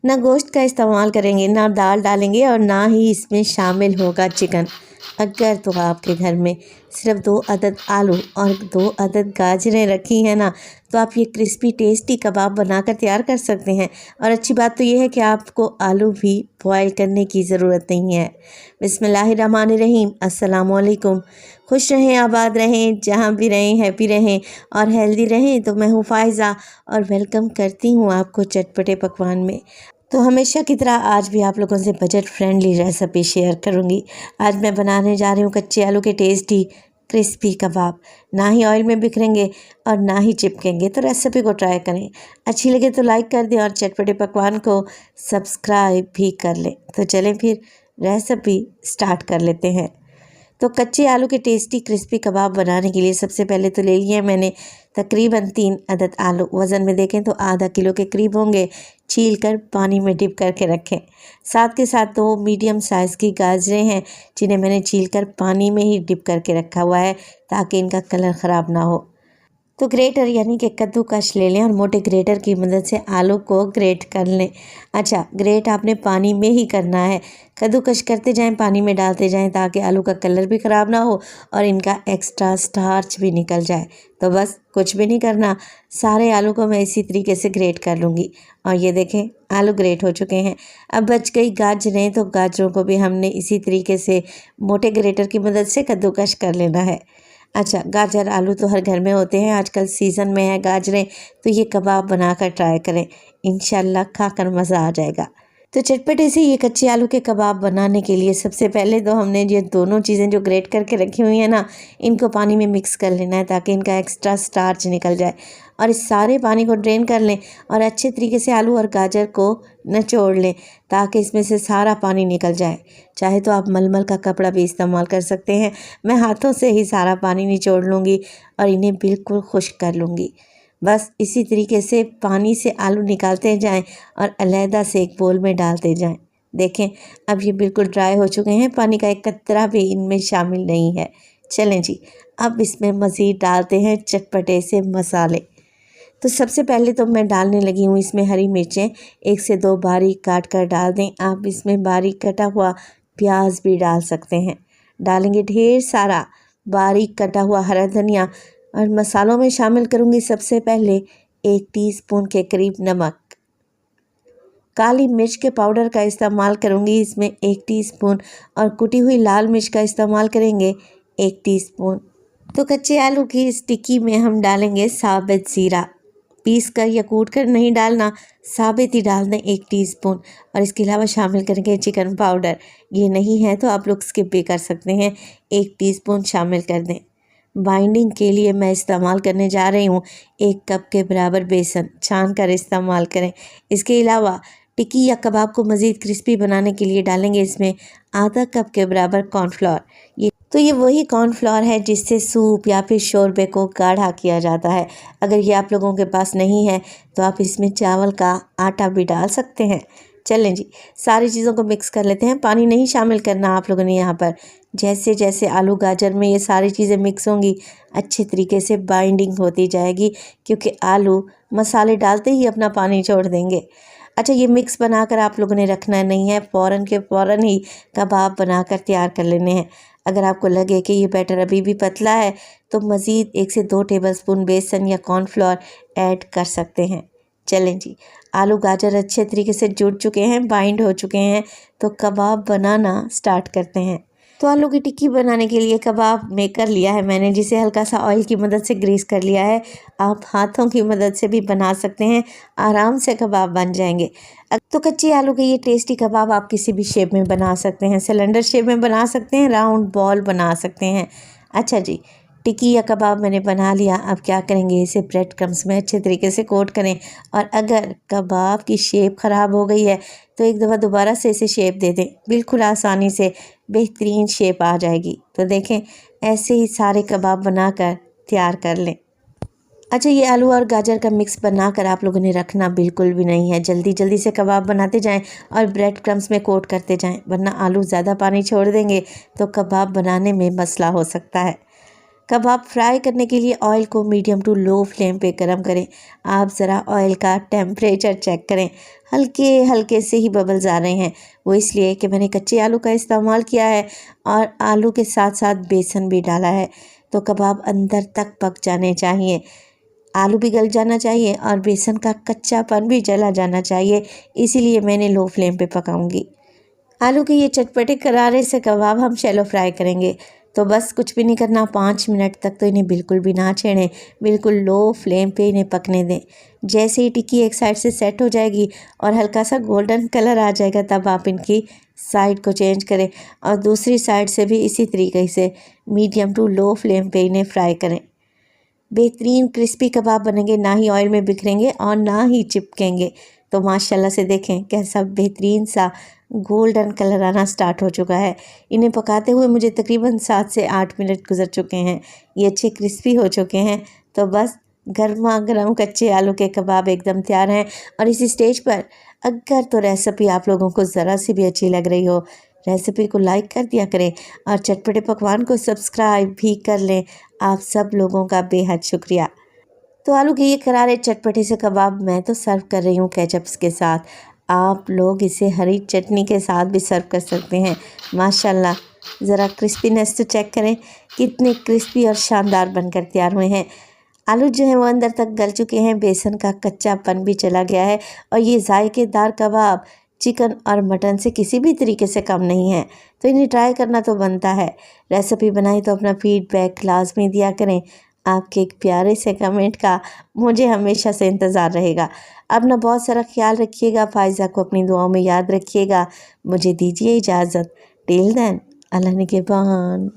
ना गोश्त का इस्तेमाल करेंगे, ना दाल डालेंगे और ना ही इसमें शामिल होगा चिकन। अगर तो आपके घर में सिर्फ 2 अदद आलू और 2 अदद गाजरें रखी हैं ना, तो आप ये क्रिस्पी टेस्टी कबाब बनाकर तैयार कर सकते हैं। और अच्छी बात तो ये है कि आपको आलू भी बॉयल करने की ज़रूरत नहीं है। बिस्मिल्लाहिर्रहमानिर्रहीम, अस्सलामुअलैकुम। खुश रहें, आबाद रहें, जहाँ भी रहें हैप्पी रहें और हेल्दी रहें। तो मैं हूँ फ़ायज़ा और वेलकम करती हूँ आपको चटपटे पकवान में। तो हमेशा की तरह आज भी आप लोगों से बजट फ्रेंडली रेसिपी शेयर करूंगी। आज मैं बनाने जा रही हूँ कच्चे आलू के टेस्टी क्रिस्पी कबाब। ना ही ऑयल में बिखरेंगे और ना ही चिपकेंगे। तो रेसिपी को ट्राई करें, अच्छी लगे तो लाइक कर दें और चटपटे पकवान को सब्सक्राइब भी कर लें। तो चलें फिर रेसिपी स्टार्ट कर लेते हैं। तो कच्चे आलू के टेस्टी क्रिस्पी कबाब बनाने के लिए सबसे पहले तो ले लिए मैंने तकरीबन 3 अदद आलू। वज़न में देखें तो आधा किलो के करीब होंगे। छील कर पानी में डिप करके रखें। साथ के साथ 2 मीडियम साइज़ की गाजरें हैं, जिन्हें मैंने छील कर पानी में ही डिप करके रखा हुआ है ताकि इनका कलर ख़राब ना हो। तो ग्रेटर यानी कि कद्दूकस ले लें और मोटे ग्रेटर की मदद से आलू को ग्रेट कर लें। अच्छा, ग्रेट आपने पानी में ही करना है। कद्दूकस करते जाएं, पानी में डालते जाएं ताकि आलू का कलर भी ख़राब ना हो और इनका एक्स्ट्रा स्टार्च भी निकल जाए। तो बस कुछ भी नहीं करना, सारे आलू को मैं इसी तरीके से ग्रेट कर लूँगी। और ये देखें, आलू ग्रेट हो चुके हैं। अब बच गई गाजरें, तो गाजरों को भी हमने इसी तरीके से मोटे ग्रेटर की मदद से कद्दूकस कर लेना है। अच्छा, गाजर आलू तो हर घर में होते हैं, आजकल सीज़न में है गाजरें, तो ये कबाब बनाकर ट्राई करें, इंशाल्लाह खाकर मज़ा आ जाएगा। तो चटपटे से ये कच्चे आलू के कबाब बनाने के लिए सबसे पहले तो हमने ये दोनों चीज़ें जो ग्रेट करके रखी हुई हैं ना, इनको पानी में मिक्स कर लेना है ताकि इनका एक्स्ट्रा स्टार्च निकल जाए। और इस सारे पानी को ड्रेन कर लें और अच्छे तरीके से आलू और गाजर को निचोड़ लें ताकि इसमें से सारा पानी निकल जाए। चाहे तो आप मलमल का कपड़ा भी इस्तेमाल कर सकते हैं। मैं हाथों से ही सारा पानी निचोड़ लूँगी और इन्हें बिल्कुल खुश्क कर लूँगी। बस इसी तरीके से पानी से आलू निकालते जाएं और अलहदा से एक बोल में डालते जाएं। देखें, अब ये बिल्कुल ड्राई हो चुके हैं, पानी का एक कतरा भी इनमें शामिल नहीं है। चलें जी, अब इसमें मज़ीद डालते हैं चटपटे से मसाले। तो सबसे पहले तो मैं डालने लगी हूँ इसमें हरी मिर्चें, 1 से 2 बारीक काट कर डाल दें। आप इसमें बारीक कटा हुआ प्याज भी डाल सकते हैं। डालेंगे ढेर सारा बारीक कटा हुआ हरा धनिया और मसालों में शामिल करूँगी सबसे पहले 1 टीस्पून के करीब नमक। काली मिर्च के पाउडर का इस्तेमाल करूँगी इसमें 1 टीस्पून और कुटी हुई लाल मिर्च का इस्तेमाल करेंगे 1 टीस्पून। तो कच्चे आलू की इस टिक्की में हम डालेंगे साबित ज़ीरा। पीस कर या कूट कर नहीं डालना, साबित ही डाल दें 1 टीस्पून। और इसके अलावा शामिल करेंगे चिकन पाउडर। ये नहीं है तो आप लोग स्किप भी कर सकते हैं, 1 टीस्पून शामिल कर दें। बाइंडिंग के लिए मैं इस्तेमाल करने जा रही हूँ 1 कप के बराबर बेसन, छान कर इस्तेमाल करें। इसके अलावा टिक्की या कबाब को मज़ीद क्रिस्पी बनाने के लिए डालेंगे इसमें आधा कप के बराबर कॉर्नफ्लोर। ये वही कॉर्नफ्लोर है जिससे सूप या फिर शोरबे को गाढ़ा किया जाता है। अगर ये आप लोगों के पास नहीं है तो आप इसमें चावल का आटा भी डाल सकते हैं। चलें जी, सारी चीज़ों को मिक्स कर लेते हैं। पानी नहीं शामिल करना आप लोगों ने यहाँ पर। जैसे जैसे आलू गाजर में ये सारी चीज़ें मिक्स होंगी, अच्छे तरीके से बाइंडिंग होती जाएगी, क्योंकि आलू मसाले डालते ही अपना पानी छोड़ देंगे। अच्छा, ये मिक्स बनाकर आप लोगों ने रखना नहीं है, फ़ौरन के फ़ौरन ही कबाब बनाकर तैयार कर लेने हैं। अगर आपको लगे कि ये बैटर अभी भी पतला है तो मज़ीद 1 से 2 टेबलस्पून बेसन या कॉर्नफ्लोर ऐड कर सकते हैं। चलें जी, आलू गाजर अच्छे तरीके से जुड़ चुके हैं, बाइंड हो चुके हैं, तो कबाब बनाना स्टार्ट करते हैं। तो आलू की टिक्की बनाने के लिए कबाब मेकर लिया है मैंने, जिसे हल्का सा ऑयल की मदद से ग्रीस कर लिया है। आप हाथों की मदद से भी बना सकते हैं, आराम से कबाब बन जाएंगे। तो कच्चे आलू के ये टेस्टी कबाब आप किसी भी शेप में बना सकते हैं, सिलेंडर शेप में बना सकते हैं, राउंड बॉल बना सकते हैं। अच्छा जी, टिक्की या कबाब मैंने बना लिया। अब क्या करेंगे, इसे ब्रेड क्रम्स में अच्छे तरीके से कोट करें। और अगर कबाब की शेप ख़राब हो गई है तो एक दफ़ा दोबारा से इसे शेप दे दें, बिल्कुल आसानी से बेहतरीन शेप आ जाएगी। तो देखें, ऐसे ही सारे कबाब बनाकर तैयार कर लें। अच्छा, ये आलू और गाजर का मिक्स बनाकर आप लोगों ने रखना बिल्कुल भी नहीं है। जल्दी जल्दी से कबाब बनाते जाएं और ब्रेड क्रम्स में कोट करते जाएं, वरना आलू ज़्यादा पानी छोड़ देंगे तो कबाब बनाने में मसला हो सकता है। कबाब फ्राई करने के लिए ऑयल को मीडियम टू लो फ्लेम पे गरम करें। आप ज़रा ऑयल का टेम्परेचर चेक करें, हल्के हल्के से ही बबल्स आ रहे हैं। वो इसलिए कि मैंने कच्चे आलू का इस्तेमाल किया है और आलू के साथ साथ बेसन भी डाला है, तो कबाब अंदर तक पक जाने चाहिए, आलू भी गल जाना चाहिए और बेसन का कच्चापन भी जला जाना चाहिए। इसीलिए मैंने लो फ्लेम पे पकाऊंगी। आलू के ये चटपटे करारे से कबाब हम शैलो फ्राई करेंगे, तो बस कुछ भी नहीं करना, 5 मिनट तक तो इन्हें बिल्कुल भी ना छेड़ें, बिल्कुल लो फ्लेम पे इन्हें पकने दें। जैसे ही टिक्की एक साइड से सेट हो जाएगी और हल्का सा गोल्डन कलर आ जाएगा, तब आप इनकी साइड को चेंज करें और दूसरी साइड से भी इसी तरीके से मीडियम टू लो फ्लेम पे इन्हें फ्राई करें। बेहतरीन क्रिस्पी कबाब बनेंगे, ना ही ऑयल में बिखरेंगे और ना ही चिपकेंगे। तो माशाल्लाह से देखें कैसा बेहतरीन सा गोल्डन कलर आना स्टार्ट हो चुका है। इन्हें पकाते हुए मुझे तकरीबन 7 से 8 मिनट गुजर चुके हैं। ये अच्छे क्रिस्पी हो चुके हैं, तो बस गर्मा गर्म कच्चे आलू के कबाब एकदम तैयार हैं। और इसी स्टेज पर अगर तो रेसिपी आप लोगों को ज़रा सी भी अच्छी लग रही हो, रेसिपी को लाइक कर दिया करें और चटपटे पकवान को सब्सक्राइब भी कर लें। आप सब लोगों का बेहद शुक्रिया। तो आलू के ये करारे चटपटे से कबाब मैं तो सर्व कर रही हूँ केचप्स के साथ। आप लोग इसे हरी चटनी के साथ भी सर्व कर सकते हैं। माशाल्लाह, ज़रा क्रिस्पीनेस तो चेक करें, कितने क्रिस्पी और शानदार बनकर तैयार हुए हैं। आलू जो है वो अंदर तक गल चुके हैं, बेसन का कच्चापन भी चला गया है और ये जायकेदार कबाब चिकन और मटन से किसी भी तरीके से कम नहीं है। तो इन्हें ट्राई करना तो बनता है। रेसिपी बनाई तो अपना फीडबैक लाजमी दिया करें। आपके एक प्यारे से कमेंट का मुझे हमेशा से इंतज़ार रहेगा। अपना बहुत सारा ख्याल रखिएगा, फ़ायज़ा को अपनी दुआओं में याद रखिएगा। मुझे दीजिए इजाज़त। टिल देन, अल्लाह निगहबान।